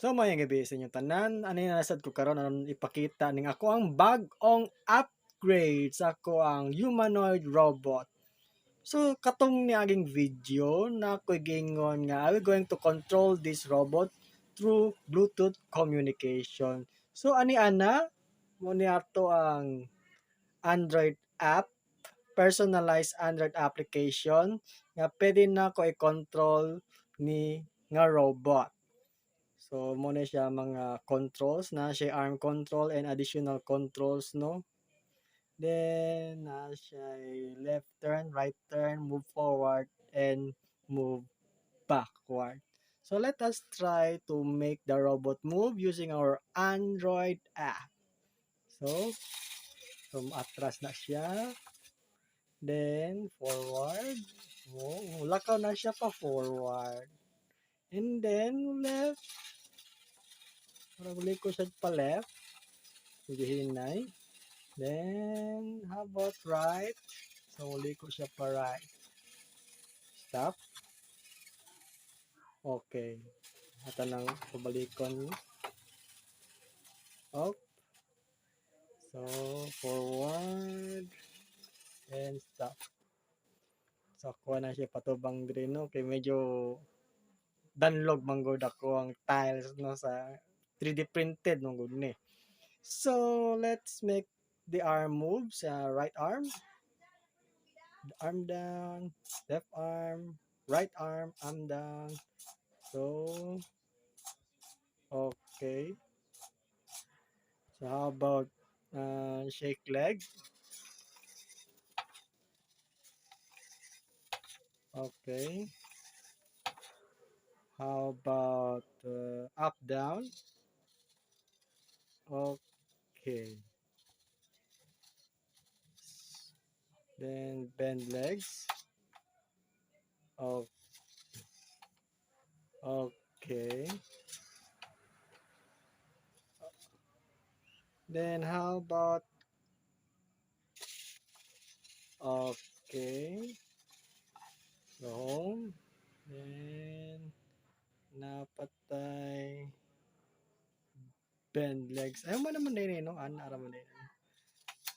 So maayong gabi sa inyong tanan. Ano yung nasad ko karon aron ipakita ning ako ang bag-ong upgrade sa ako ang humanoid robot. So katong niaging video na ako'y gingon nga I will going to control this robot through Bluetooth communication. So ani ana mo ni ato ang Android app, personalized Android application nga pwede na ko i-control ni nga robot. So, muna siya mga controls na siya arm control and additional controls, no? Then, na siya left turn, right turn, move forward, and move backward. So, let us try to make the robot move using our Android app. So atras na siya. Then, forward. Oh, lakaw na siya pa forward. And then, left. Parang uli ko siya pa left. Medyo hinay. Then, how about right? So, uli ko siya pa right. Stop. Okay. Ata nang pabalikon. Up. So, forward. And stop. So, kuha na siya patubang din, no? Okay, medyo danlog manggod ako ang tiles, no? Sa 3D printed, no? Good ni. So, let's make the arm moves. Right arm. Arm down, left arm, right arm down. So, okay. So, how about shake leg? Okay. How about up, down? Okay. Then bend legs. Oh, okay. Then how about okay. Go home. Then napatay. Bend legs. Ayaw mo naman din, no? Anara mo din.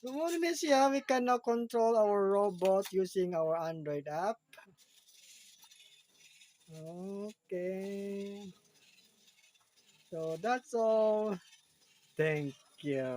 So, more or siya, we can now control our robot using our Android app. Okay. So, that's all. Thank you.